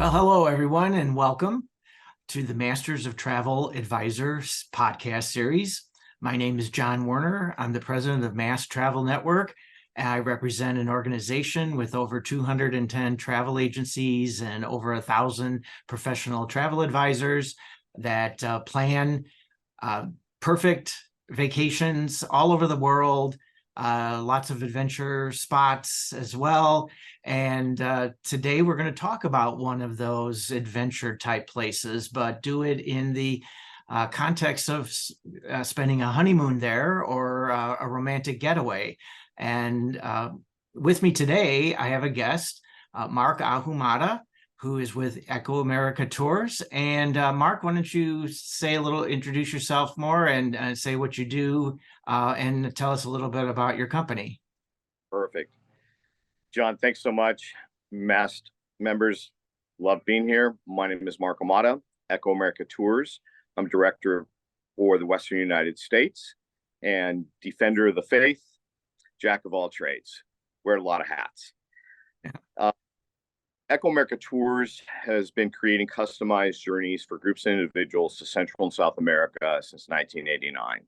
Well, hello, everyone, and welcome to the Masters of Travel Advisors podcast series. My name is John Werner. I'm the president of MAST Travel Network. I represent an organization with over 210 travel agencies and over 1,000 professional travel advisors that plan perfect vacations all over the world, lots of adventure spots as well. And today we're going to talk about one of those adventure type places, but do it in the context of spending a honeymoon there or a romantic getaway. And with me today, I have a guest, Marc Ahumada, who is with EcoAmerica Tours. And Marc, why don't you introduce yourself more and say what you do and tell us a little bit about your company. Perfect. John, thanks so much. MAST members, love being here. My name is Marc Ahumada, EcoAmerica Tours. I'm director for the Western United States and defender of the faith, jack of all trades. Wear a lot of hats. EcoAmerica Tours has been creating customized journeys for groups and individuals to Central and South America since 1989.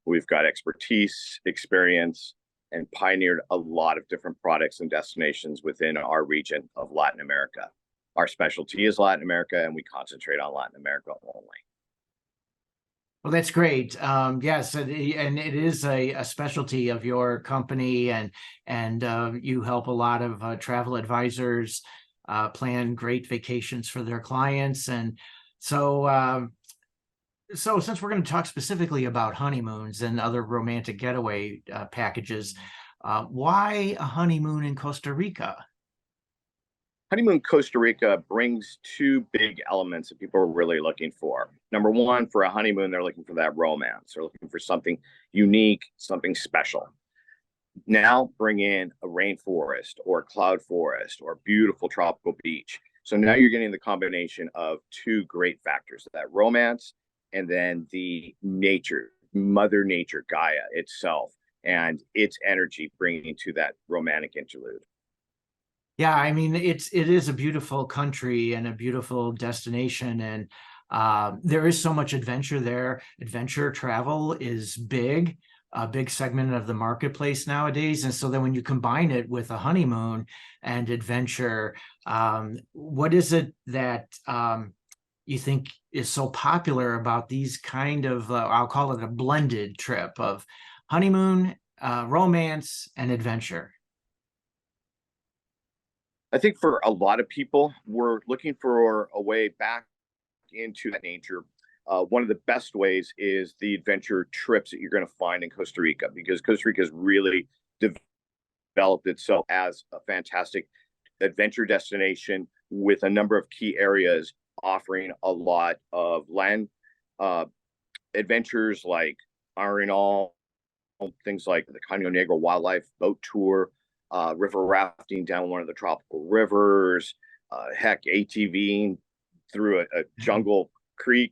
We've got expertise, experience, and pioneered a lot of different products and destinations within our region of Latin America. Our specialty is Latin America, and we concentrate on Latin America only. Well, that's great. Yes, and it is a specialty of your company, and you help a lot of travel advisors plan great vacations for their clients. And so since we're going to talk specifically about honeymoons and other romantic getaway packages, why a honeymoon in Costa Rica? Honeymoon Costa Rica brings two big elements that people are really looking for. Number one, for a honeymoon, they're looking for that romance. They're looking for something unique, something special. Now bring in a rainforest or a cloud forest or a beautiful tropical beach. So now you're getting the combination of two great factors, that romance and then the nature, Mother Nature, Gaia itself, and its energy bringing to that romantic interlude. Yeah, I mean, it is a beautiful country and a beautiful destination, and there is so much adventure there. Adventure travel is a big segment of the marketplace nowadays. And so then when you combine it with a honeymoon and adventure, what is it that you think is so popular about these kind of, I'll call it a blended trip of honeymoon, romance, and adventure? I think for a lot of people, we're looking for a way back into that nature. One of the best ways is the adventure trips that you're going to find in Costa Rica, because Costa Rica has really developed itself as a fantastic adventure destination with a number of key areas offering a lot of land adventures like Arenal, things like the Caño Negro Wildlife Boat Tour, river rafting down one of the tropical rivers, ATVing through a jungle creek,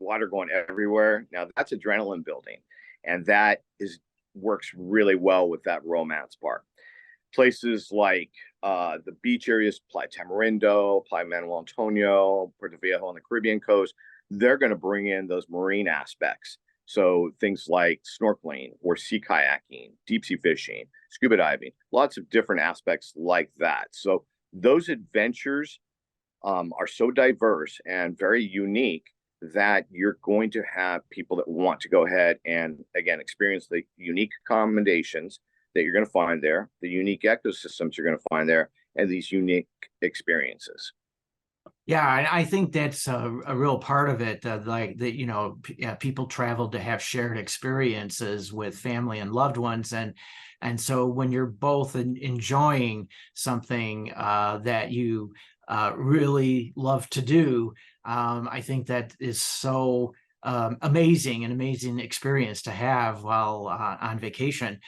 water going everywhere. Now that's adrenaline building, and that works really well with that romance part. Places like the beach areas, Playa Tamarindo, Playa Manuel Antonio, Puerto Viejo on the Caribbean coast, they're going to bring in those marine aspects. So things like snorkeling or sea kayaking, deep sea fishing, scuba diving, lots of different aspects like that. So those adventures are so diverse and very unique that you're going to have people that want to go ahead and, again, experience the unique accommodations that you're going to find there, the unique ecosystems you're going to find there, and these unique experiences. Yeah, I think that's a real part of it. Like that, people travel to have shared experiences with family and loved ones, and so when you're both enjoying something that you really love to do, I think that is so an amazing experience to have while on vacation.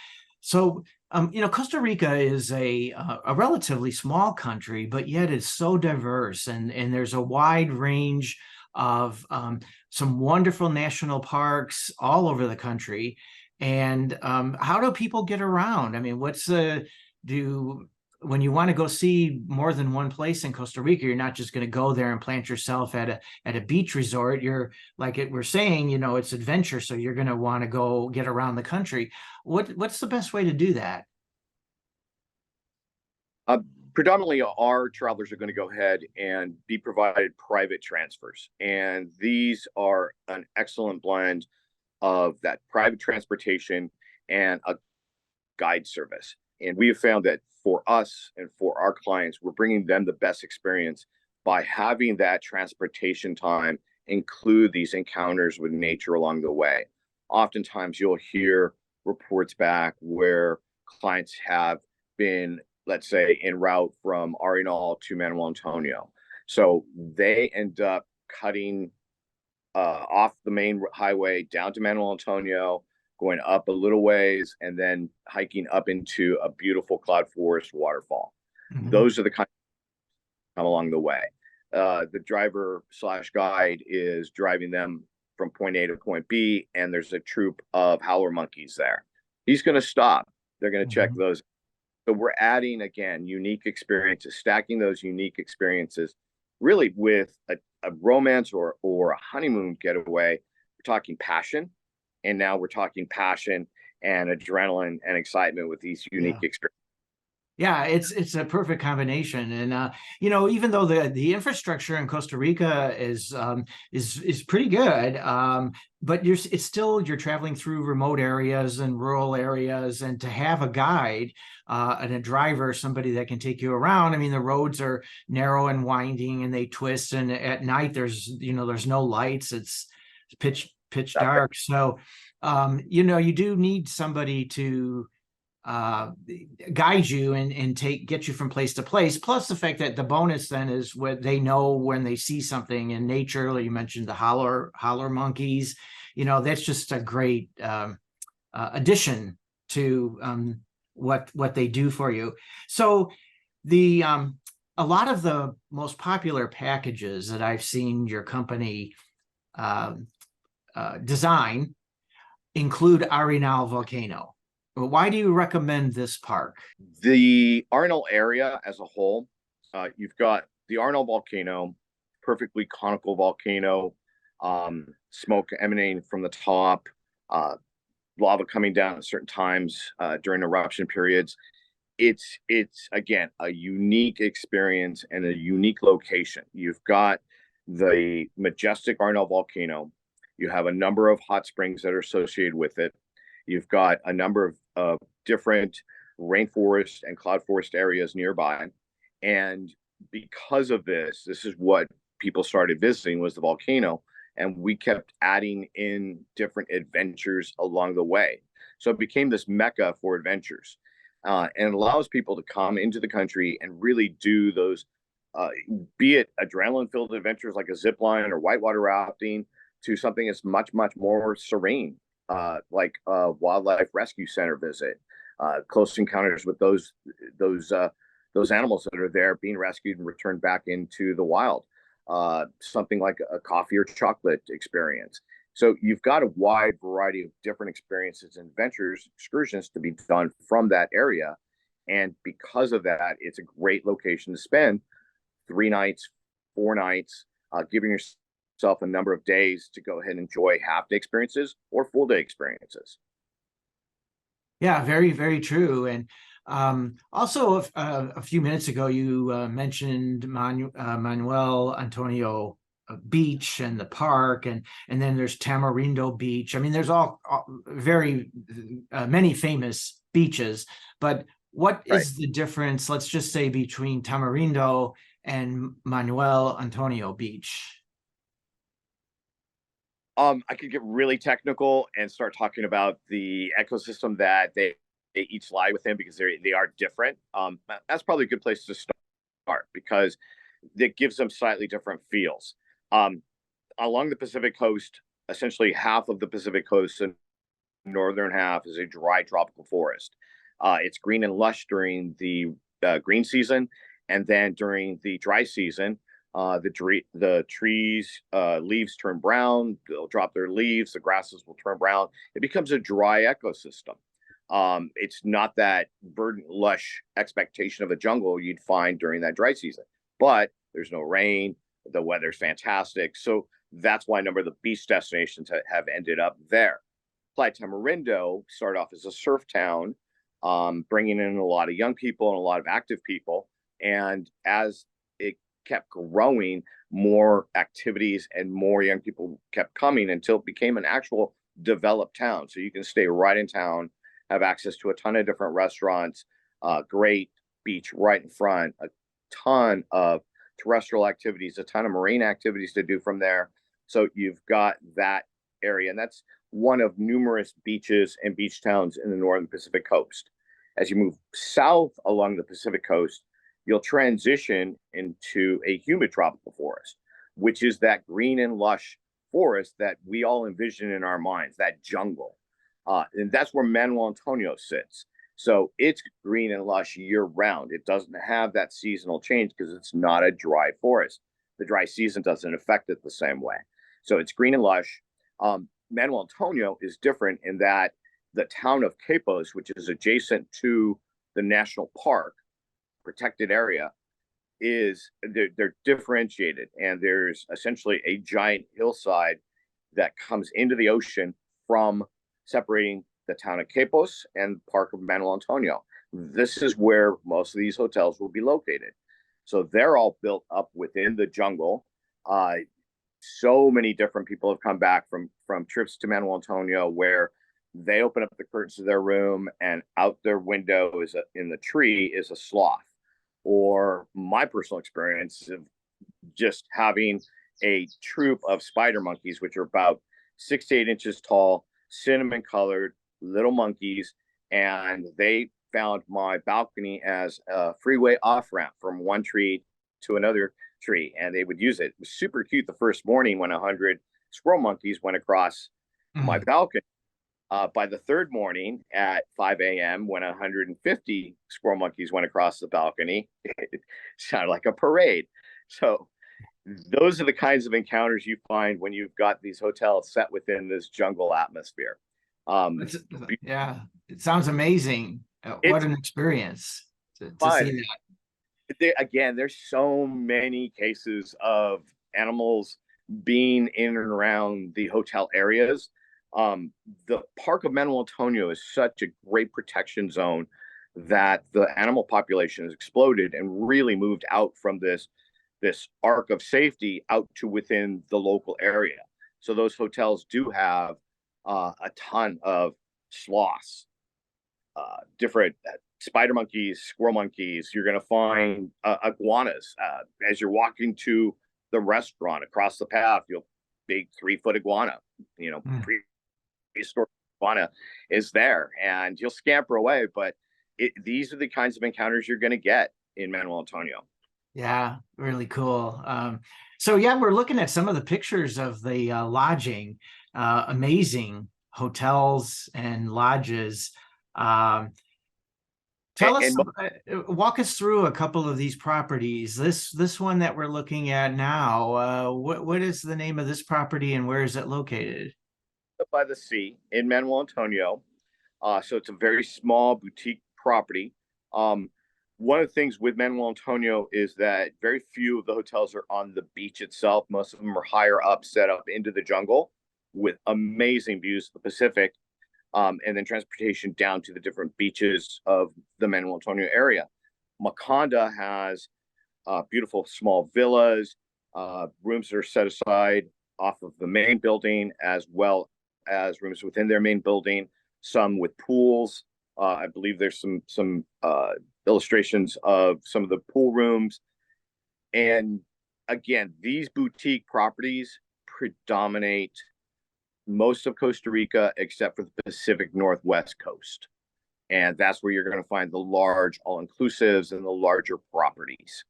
So, Costa Rica is a relatively small country, but yet it's so diverse, and there's a wide range of some wonderful national parks all over the country. And how do people get around? I mean, when you want to go see more than one place in Costa Rica, you're not just going to go there and plant yourself at a beach resort. You're we're saying, it's adventure. So you're going to want to go get around the country. What's the best way to do that? Predominantly, our travelers are going to go ahead and be provided private transfers. And these are an excellent blend of that private transportation and a guide service. And we have found that for us and for our clients, we're bringing them the best experience by having that transportation time include these encounters with nature along the way. Oftentimes, you'll hear reports back where clients have been, let's say, en route from Arenal to Manuel Antonio. So they end up cutting off the main highway down to Manuel Antonio, going up a little ways, and then hiking up into a beautiful cloud forest waterfall. Mhm. Those are the kind of come along the way. The driver slash guide is driving them from point A to point B, and there's a troop of howler monkeys there. He's going to stop. They're going to check those. So we're adding, again, unique experiences, stacking those unique experiences really with a romance or a honeymoon getaway. We're talking passion. And now we're talking passion and adrenaline and excitement with these unique experiences. Yeah, it's a perfect combination, and even though the infrastructure in Costa Rica is pretty good, but you're traveling through remote areas and rural areas, and to have a guide and a driver, somebody that can take you around. I mean, the roads are narrow and winding, and they twist, and at night there's no lights. It's pitch dark, so you do need somebody to guide you and get you from place to place. Plus the fact that the bonus then is what they know when they see something in nature. Like you mentioned the howler monkeys, that's just a great addition to what they do for you. So the a lot of the most popular packages that I've seen your company design include Arenal Volcano. Why do you recommend this park? The Arenal area as a whole, you've got the Arenal volcano, perfectly conical volcano, smoke emanating from the top, lava coming down at certain times during eruption periods. It's again a unique experience and a unique location. You've got the majestic Arenal volcano. You have a number of hot springs that are associated with it. You've got a number of different rainforest and cloud forest areas nearby. And because of this is what people started visiting, was the volcano. And we kept adding in different adventures along the way. So it became this mecca for adventures. And it allows people to come into the country and really do those, be it adrenaline-filled adventures like a zip line or whitewater rafting, to something that's much, much more serene, like a wildlife rescue center visit, close encounters with those animals that are there being rescued and returned back into the wild, something like a coffee or chocolate experience. So you've got a wide variety of different experiences and adventures, excursions to be done from that area. And because of that, it's a great location to spend 3 nights, 4 nights, giving yourself a number of days to go ahead and enjoy half-day experiences or full-day experiences. Yeah, very, very true. And also, a few minutes ago, you mentioned Manuel Antonio Beach and the park, and then there's Tamarindo Beach. I mean, there's all very many famous beaches, but what is the difference, let's just say, between Tamarindo and Manuel Antonio Beach? I could get really technical and start talking about the ecosystem that they each lie within, because they are different. That's probably a good place to start, because it gives them slightly different feels. Along the Pacific coast, essentially half of the Pacific coast and northern half is a dry tropical forest. It's green and lush during the green season, and then during the dry season, the trees leaves turn brown. They'll drop their leaves. The grasses will turn brown. It becomes a dry ecosystem. It's not that verdant, lush expectation of a jungle you'd find during that dry season, but there's no rain. The weather's fantastic. So that's why a number of the beach destinations have ended up there. Playa Tamarindo started off as a surf town, bringing in a lot of young people and a lot of active people. And as it kept growing, more activities and more young people kept coming until it became an actual developed town. So you can stay right in town, have access to a ton of different restaurants, great beach right in front, a ton of terrestrial activities, a ton of marine activities to do from there. So you've got that area, and that's one of numerous beaches and beach towns in the northern Pacific coast. As you move south along the Pacific coast, you'll transition into a humid tropical forest, which is that green and lush forest that we all envision in our minds, that jungle. And that's where Manuel Antonio sits. So it's green and lush year round. It doesn't have that seasonal change because it's not a dry forest. The dry season doesn't affect it the same way. So it's green and lush. Manuel Antonio is different in that the town of Quepos, which is adjacent to the national park, protected area, they're differentiated, and there's essentially a giant hillside that comes into the ocean from separating the town of Quepos and park of Manuel Antonio. This is where most of these hotels will be located. So they're all built up within the jungle. So many different people have come back from trips to Manuel Antonio where they open up the curtains of their room and out their window in the tree is a sloth. Or my personal experience of just having a troop of spider monkeys, which are about 6 to 8 inches tall, cinnamon colored little monkeys, and they found my balcony as a freeway off ramp from one tree to another tree, and they would use it. It was super cute the first morning when 100 squirrel monkeys went across my balcony. By the third morning at 5 a.m., when 150 squirrel monkeys went across the balcony, it sounded like a parade. So those are the kinds of encounters you find when you've got these hotels set within this jungle atmosphere. Yeah, it sounds amazing. What an experience to see that. Again, there's so many cases of animals being in and around the hotel areas. The Park of Manuel Antonio is such a great protection zone that the animal population has exploded and really moved out from this arc of safety out to within the local area. So those hotels do have a ton of sloths, different spider monkeys, squirrel monkeys. You're going to find iguanas as you're walking to the restaurant across the path. You'll big 3-foot iguana, prehistoric iguana is there, and you'll scamper away. But these are the kinds of encounters you're going to get in Manuel Antonio. Yeah, really cool. So yeah, we're looking at some of the pictures of the lodging, amazing hotels and lodges. Walk us through a couple of these properties. This one that we're looking at now, what is the name of this property and where is it located? By the sea in Manuel Antonio. So it's a very small boutique property. One of the things with Manuel Antonio is that very few of the hotels are on the beach itself. Most of them are higher up, set up into the jungle with amazing views of the Pacific, and then transportation down to the different beaches of the Manuel Antonio area. Maconda has beautiful small villas, rooms that are set aside off of the main building, as well as rooms within their main building, some with pools. I believe there's some illustrations of some of the pool rooms. And again, these boutique properties predominate most of Costa Rica except for the Pacific Northwest coast. And that's where you're going to find the large all-inclusives and the larger properties.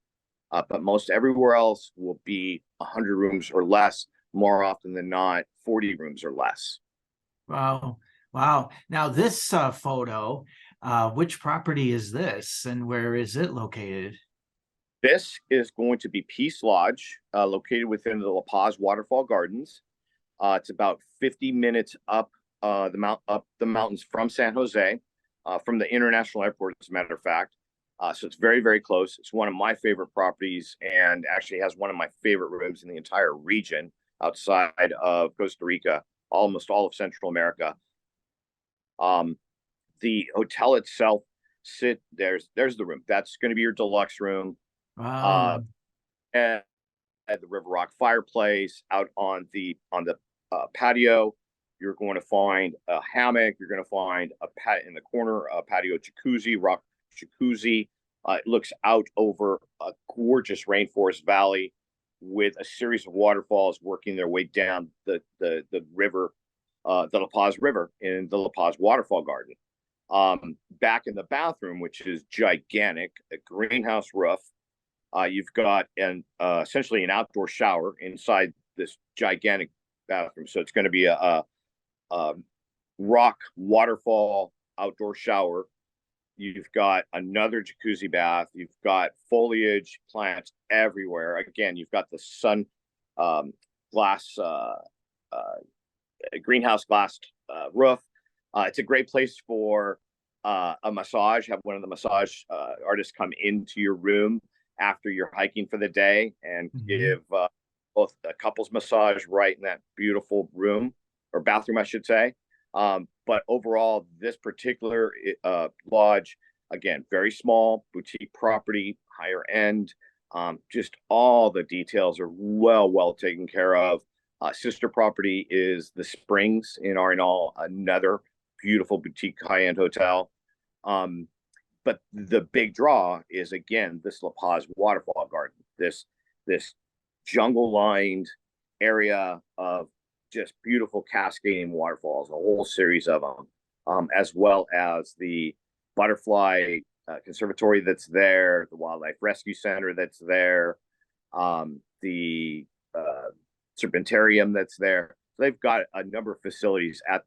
But most everywhere else will be 100 rooms or less, more often than not, 40 rooms or less. Wow. Wow. Now this photo, which property is this and where is it located? This is going to be Peace Lodge, located within the La Paz Waterfall Gardens. It's about 50 minutes up the mountains from San Jose. from the international airport, as a matter of fact. So it's very, very close. It's one of my favorite properties and actually has one of my favorite rooms in the entire region outside of Costa Rica, almost all of Central America. The hotel itself, there's the room. That's going to be your deluxe room. Wow. And the River Rock fireplace out on the patio. You're going to find a hammock. You're going to find in the corner a patio jacuzzi, rock jacuzzi. It looks out over a gorgeous rainforest valley with a series of waterfalls working their way down the river, the La Paz River in the La Paz Waterfall Garden. Back in the bathroom, which is gigantic, a greenhouse roof. You've got essentially an outdoor shower inside this gigantic bathroom. So it's going to be a rock waterfall outdoor shower. You've got another jacuzzi bath. You've got foliage, plants everywhere. Again, you've got the sun glass, greenhouse glass roof. It's a great place for a massage. Have one of the massage artists come into your room after you're hiking for the day and give both a couples massage right in that beautiful room or bathroom, I should say. But overall, this particular lodge, again, very small, boutique property, higher end. Just all the details are well taken care of. Sister property is the Springs in Arenal, another beautiful boutique high-end hotel. But the big draw is, again, this La Paz waterfall garden, this jungle-lined area of just beautiful cascading waterfalls, a whole series of them, as well as the butterfly conservatory that's there, the wildlife rescue center that's there, the serpentarium that's there. They've got a number of facilities at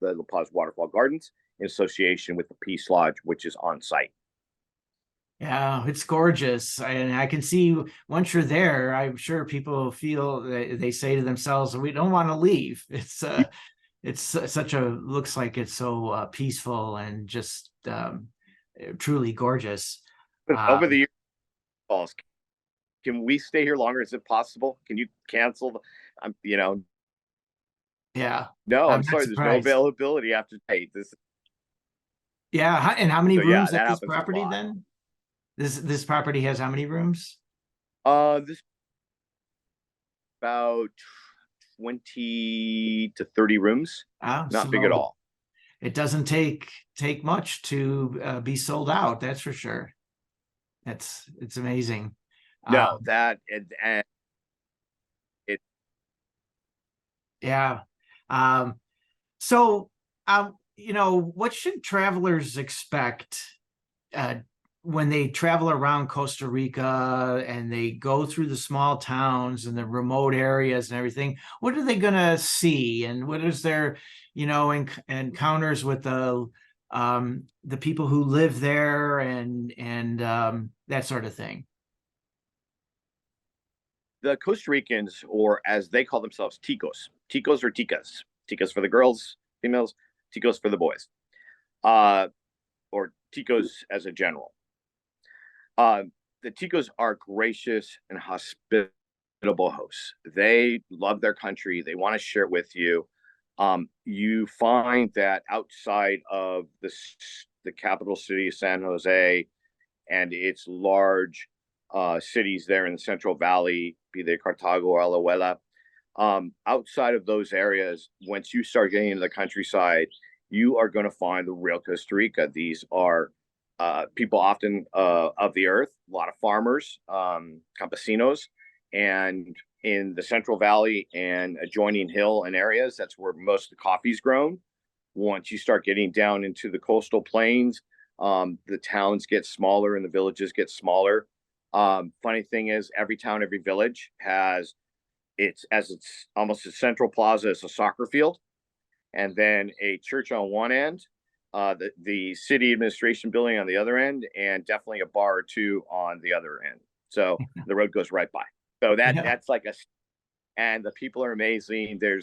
the La Paz Waterfall Gardens in association with the Peace Lodge, which is on site. Yeah, it's gorgeous. And I can see once you're there, I'm sure people feel they say to themselves, we don't want to leave. It's such a, looks like it's so peaceful and just truly gorgeous. Over the years, can we stay here longer? Is it possible? Can you cancel? Yeah. No, I'm sorry. Surprised. There's no availability after date. Yeah. And how many rooms at this happens property then? This property has how many rooms? This about 20 to 30 rooms. Not big at all. It doesn't take much to be sold out. That's for sure. It's amazing. No, that and it. Yeah. So, what should travelers expect when they travel around Costa Rica and they go through the small towns and the remote areas and everything? What are they going to see? And what is their, encounters with the people who live there and that sort of thing? The Costa Ricans, or as they call themselves, ticos or ticas for the girls, females, ticos for the boys, or ticos as a general. The ticos are gracious and hospitable hosts. They love their country. They want to share it with you. You find that outside of the capital city of San Jose and its large cities there in the Central Valley, be they Cartago or Alajuela, outside of those areas, once you start getting into the countryside, you are going to find the real Costa Rica. These are people often of the earth, a lot of farmers, campesinos, and in the Central Valley and adjoining hill and areas, that's where most of the coffee is grown. Once you start getting down into the coastal plains, the towns get smaller and the villages get smaller. Funny thing is, every town, every village has it's almost a central plaza is a soccer field, and then a church on one end, the city administration building on the other end, and definitely a bar or two on the other end. So the road goes right by. So that's like and the people are amazing. They're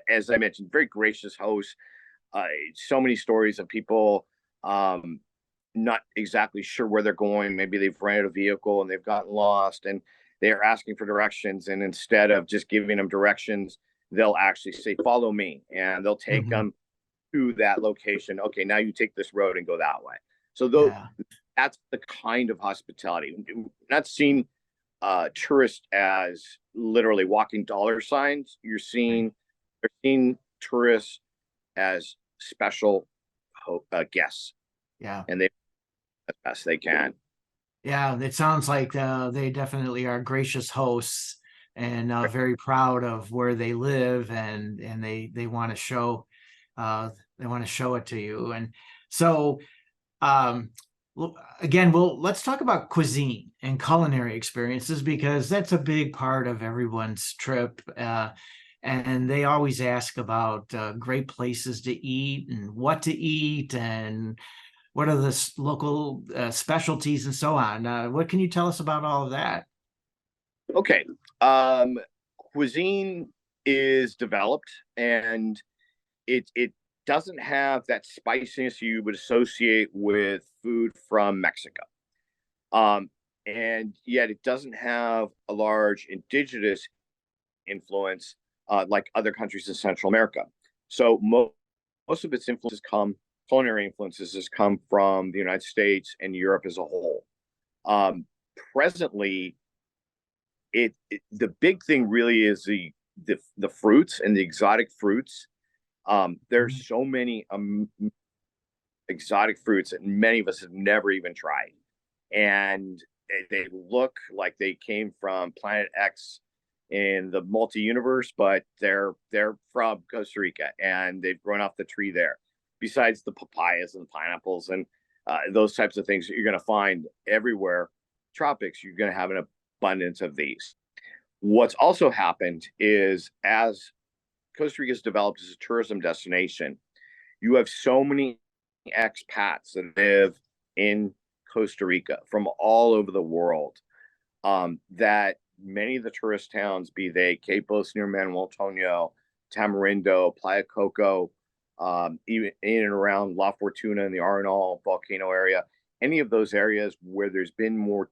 as I mentioned, very gracious hosts. So many stories of people not exactly sure where they're going. Maybe they've rented a vehicle and they've gotten lost and they're asking for directions. And instead of just giving them directions, they'll actually say, follow me. And they'll take Mhm. them to that location. Okay, now you take this road and go that way. So Yeah. that's the kind of hospitality. Not seeing tourists as literally walking dollar signs. Right. You're seeing tourists as special guests, Yeah. and they as best they can. Yeah. It sounds like they definitely are gracious hosts and very proud of where they live, and they want to show uh, it to you. And so um, again, let's talk about cuisine and culinary experiences because that's a big part of everyone's trip. And they always ask about great places to eat and what to eat and what are the local specialties and so on. What can you tell us about all of that? Okay, um, cuisine is developed, and it doesn't have that spiciness you would associate with food from Mexico. Um, and yet it doesn't have a large indigenous influence like other countries in Central America. So most of its culinary influences has come from the United States and Europe as a whole. Um, Presently, the big thing really is the fruits and the exotic fruits. Mhm. There's so many exotic fruits that many of us have never even tried, and they look like they came from Planet X in the multi-universe, but they're from Costa Rica and they've grown off the tree there. Besides the papayas and pineapples and those types of things that you're going to find everywhere, tropics, you're going to have an abundance of these. What's also happened is as Costa Rica has developed as a tourism destination, you have so many expats that live in Costa Rica from all over the world that many of the tourist towns, be they Quepos near Manuel Antonio, Tamarindo, Playa Coco, even in and around La Fortuna in the Arenal volcano area, any of those areas where there's been more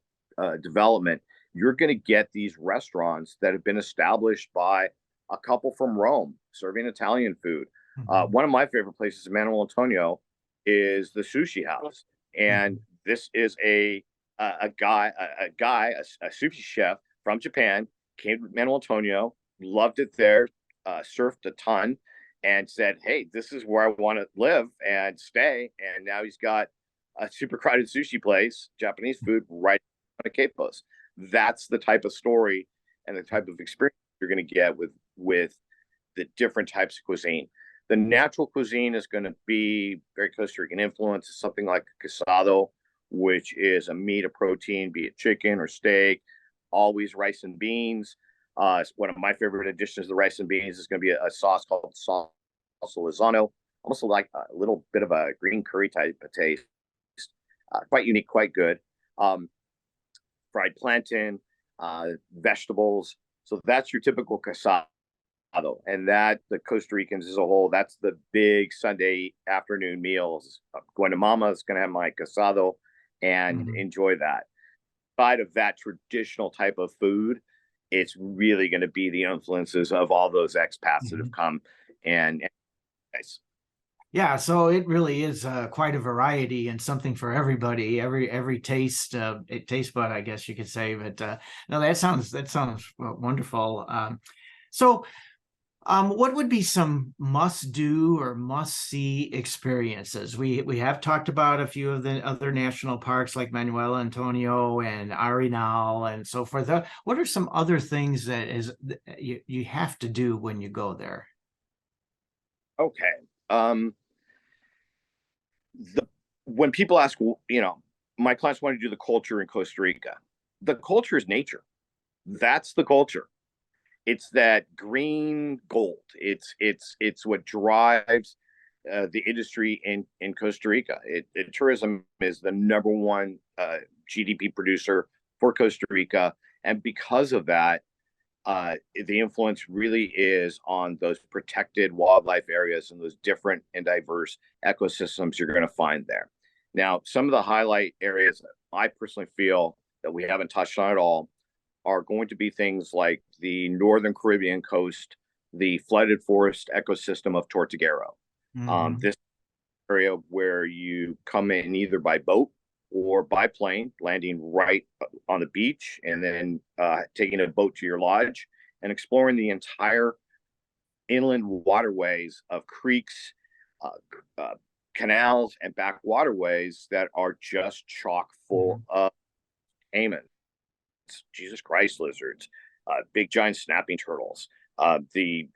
development, you're going to get these restaurants that have been established by a couple from Rome serving Italian food. Mhm. One of my favorite places in Manuel Antonio is the Sushi House, and Mhm. this is a sushi chef from Japan, came to Manuel Antonio, loved it there, surfed a ton, and said, "Hey, this is where I want to live and stay." And now he's got a super crowded sushi place, Japanese food, right on a Capos. That's the type of story and the type of experience you're going to get with the different types of cuisine. The natural cuisine is going to be very Costa Rican influence, something like casado, which is a meat, a protein, be it chicken or steak, always rice and beans. One of my favorite additions to the rice and beans is going to be a sauce called salsa lizano, almost like a little bit of a green curry type of taste. Quite unique, quite good. Um, Fried plantain, vegetables. So that's your typical casado. And that the Costa Ricans as a whole, that's the big Sunday afternoon meals. Going to Mama is going to have my casado and Mhm. enjoy that. Side of that traditional type of food, it's really going to be the influences of all those expats that have Mhm. come and nice. Yeah, so it really is quite a variety and something for everybody. Every taste, taste bud, I guess you could say. But no, that sounds wonderful. So, what would be some must do or must see experiences? We have talked about a few of the other national parks like Manuel Antonio and Arenal and so forth. What are some other things you have to do when you go there? Okay. Um, the when people ask, my clients want to do the culture in Costa Rica. The culture is nature. That's the culture. It's that green gold. It's what drives the industry in Costa Rica. Tourism is the number one GDP producer for Costa Rica, and because of that, the influence really is on those protected wildlife areas and those different and diverse ecosystems you're going to find there. Now, some of the highlight areas that I personally feel that we haven't touched on at all are going to be things like the Northern Caribbean coast, the flooded forest ecosystem of Tortuguero. Mhm. This area where you come in either by boat or by plane, landing right on the beach, and then taking a boat to your lodge and exploring the entire inland waterways of creeks, uh, uh, canals, and back waterways that are just chock full Mhm. of caimans, Jesus Christ lizards, big giant snapping turtles, the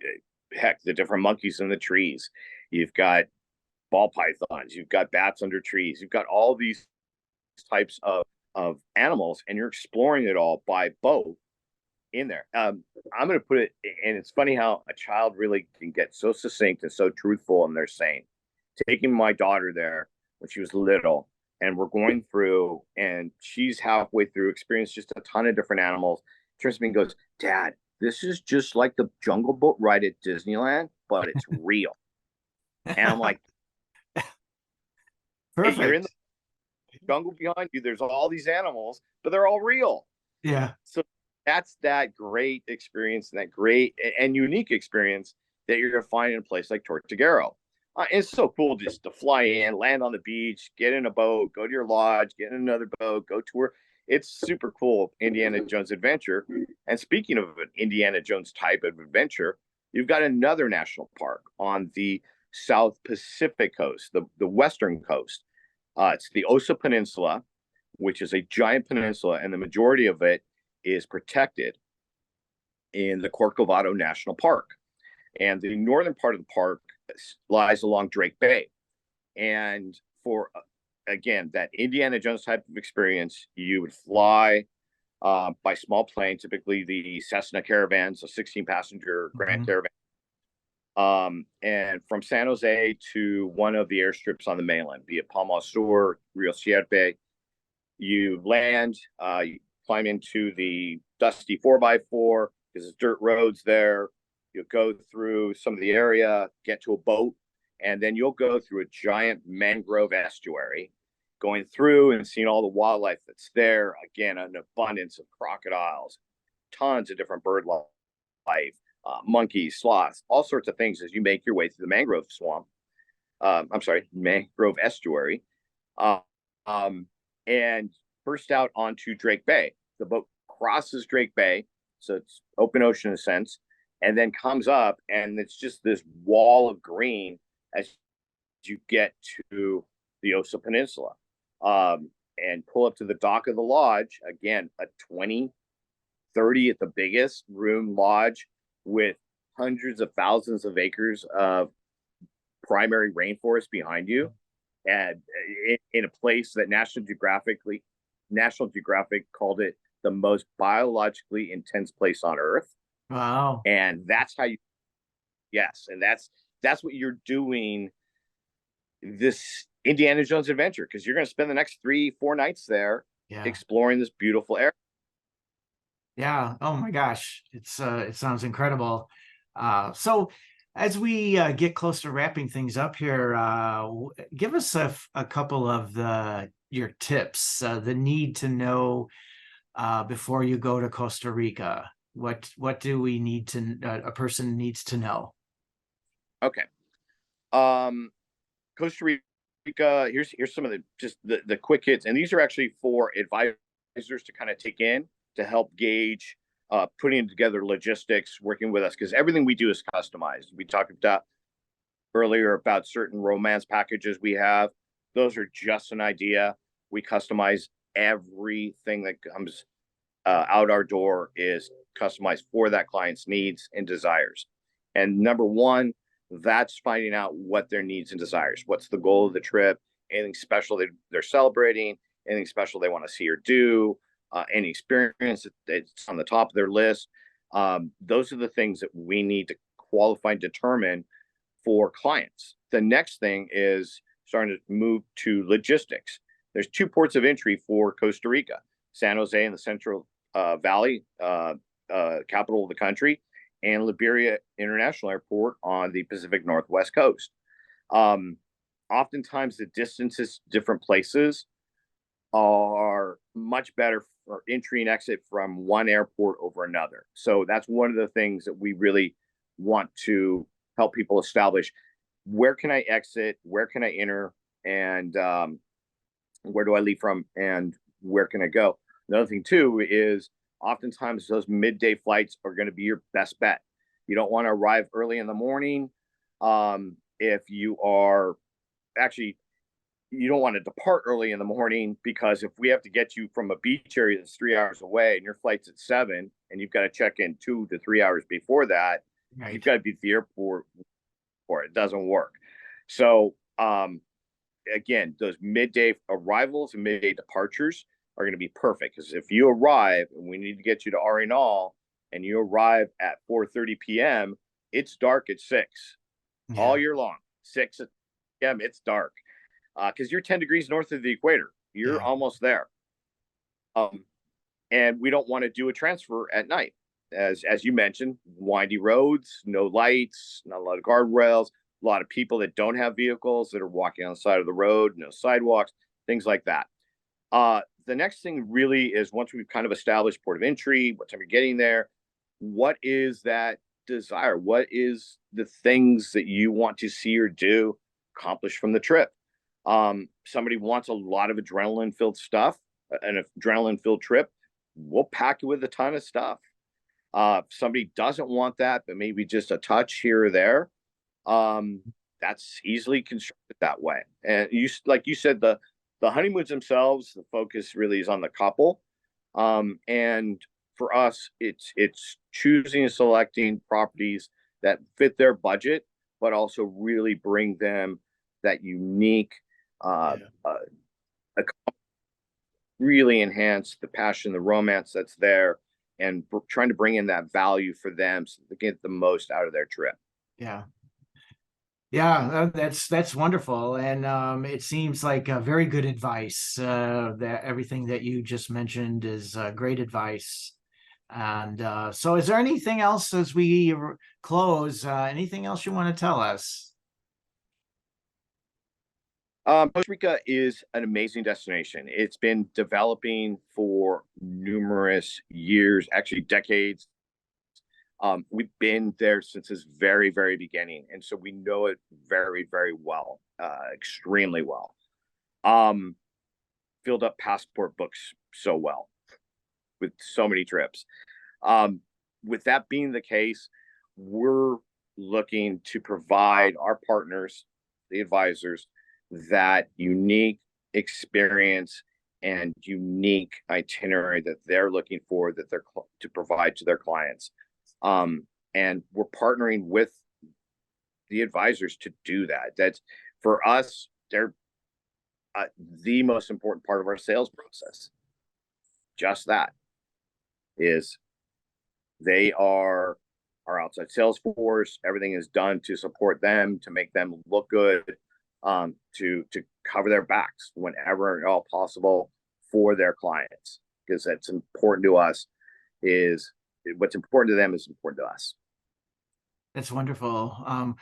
heck, the different monkeys in the trees. You've got ball pythons, you've got bats under trees, you've got all these types of animals, and you're exploring it all by boat in there. I'm going to put it, and it's funny how a child really can get so succinct and so truthful in their saying. Taking my daughter there when she was little, and we're going through, and she's halfway through, experienced just a ton of different animals. Turns to me and goes, "Dad, this is just like the Jungle Boat ride at Disneyland, but it's real." And I'm like, "Hey, you're in the Perfect. jungle behind you. There's all these animals, but they're all real." Yeah. So that's that great experience and that great and unique experience that you're going to find in a place like Tortuguero. It's so cool just to fly in, land on the beach, get in a boat, go to your lodge, get in another boat, go tour. It's super cool, Indiana Jones adventure. And speaking of an Indiana Jones type of adventure, you've got another national park on the South Pacific coast, the western coast. It's the Osa Peninsula, which is a giant peninsula, and the majority of it is protected in the Corcovado National Park. And the northern part of the park lies along Drake Bay. And for, again, that Indiana Jones type of experience, you would fly by small plane, typically the Cessna Caravans, a 16-passenger Grand Mhm. Caravan, and from San Jose to one of the airstrips on the mainland, be it Palma Sur, Rio Sierpe. You land, you climb into the dusty 4x4 because there's dirt roads there. You'll go through some of the area, get to a boat, and then you'll go through a giant mangrove estuary, going through and seeing all the wildlife that's there. Again, an abundance of crocodiles, tons of different bird life, monkeys, sloths, all sorts of things as you make your way through the mangrove swamp. I'm sorry, mangrove estuary. Uh, um, and first out onto Drake Bay. The boat crosses Drake Bay, so it's open ocean in a sense, and then comes up, and it's just this wall of green as you get to the Osa Peninsula. And pull up to the dock of the lodge. Again, a 20, 30 at the biggest room lodge with hundreds of thousands of acres of primary rainforest behind you, and in a place that National Geographic called it the most biologically intense place on Earth. Wow. And that's how you, yes, and that's what you're doing this Indiana Jones adventure, because you're going to spend the next 3-4 nights there Yeah. exploring this beautiful area. Yeah. Oh my gosh. It sounds incredible. So as we get close to wrapping things up here, give us a couple of your tips, the need to know before you go to Costa Rica. What do we need to a person needs to know? Okay. Um, Costa Rica. Here's some of the quick hits, and these are actually for advisors to kind of take in to help gauge putting together logistics, working with us, because everything we do is customized. We talked about earlier about certain romance packages we have; those are just an idea. We customize everything that comes out our door is customized for that client's needs and desires. And number one, that's finding out what their needs and desires. What's the goal of the trip? Anything special they're celebrating? Anything special they want to see or do? Any experience that's on the top of their list? Those are the things that we need to qualify and determine for clients. The next thing is starting to move to logistics. There's two ports of entry for Costa Rica: San Jose in the Central Valley, capital of the country, and Liberia International Airport on the Pacific Northwest coast. Oftentimes, the distances to different places are much better for entry and exit from one airport over another. So that's one of the things that we really want to help people establish. Where can I exit? Where can I enter? And where do I leave from? And where can I go? Another thing, too, is oftentimes those midday flights are going to be your best bet. You don't want to arrive early in the morning. If you are actually, you don't want to depart early in the morning, because if we have to get you from a beach area that's 3 hours away and your flight's at 7 and you've got to check in 2 to 3 hours before that, Right. you've got to be at the airport, or it doesn't work. So, again, those midday arrivals and midday departures are going to be perfect, because if you arrive and we need to get you to Arenal and you arrive at 4:30 p.m., it's dark at 6 all year long. 6 p.m. it's dark, because you're 10 degrees north of the equator. You're almost there. And we don't want to do a transfer at night. As you mentioned, windy roads, no lights, not a lot of guardrails, a lot of people that don't have vehicles that are walking on the side of the road, no sidewalks, things like that. The next thing really is, once we've kind of established port of entry, what time you're getting there, what is that desire? What is the things that you want to see or do, accomplish from the trip? Somebody wants a lot of adrenaline-filled stuff, an adrenaline-filled trip, we'll pack you with a ton of stuff. Somebody doesn't want that, but maybe just a touch here or there, that's easily constructed that way. And like you said, the honeymoons themselves, the focus really is on the couple. And for us, it's choosing and selecting properties that fit their budget, but also really bring them that unique, really enhance the passion, the romance that's there, and trying to bring in that value for them so they get the most out of their trip. That's wonderful, and it seems like very good advice. That everything that you just mentioned is great advice. And so, is there anything else as we close? Anything else you want to tell us? Costa Rica is an amazing destination. It's been developing for numerous years, actually decades. We've been there since its very, very beginning, and so we know it very, very well, extremely well. Filled up passport books so well with so many trips. With that being the case, we're looking to provide our partners, the advisors, that unique experience and unique itinerary that they're looking for, that they're to provide to their clients. And we're partnering with the advisors to do that. That's, for us, they're the most important part of our sales process. Just that is, they are our outside sales force. Everything is done to support them, to make them look good, to cover their backs whenever at all possible for their clients, because that's important to us. Is what's important to them is important to us. That's wonderful.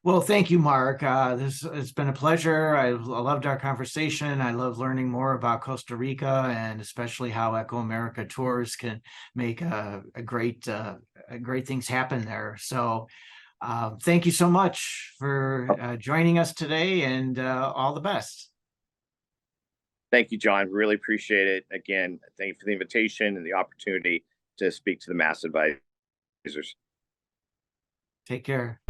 Well, thank you, Marc. This has been a pleasure. I loved our conversation. I love learning more about Costa Rica, and especially how EcoAmerica tours can make great things happen there. So thank you so much for joining us today, and all the best. Thank you, John. Really appreciate it. Again, thank you for the invitation and the opportunity to speak to the MAST advisors. Take care.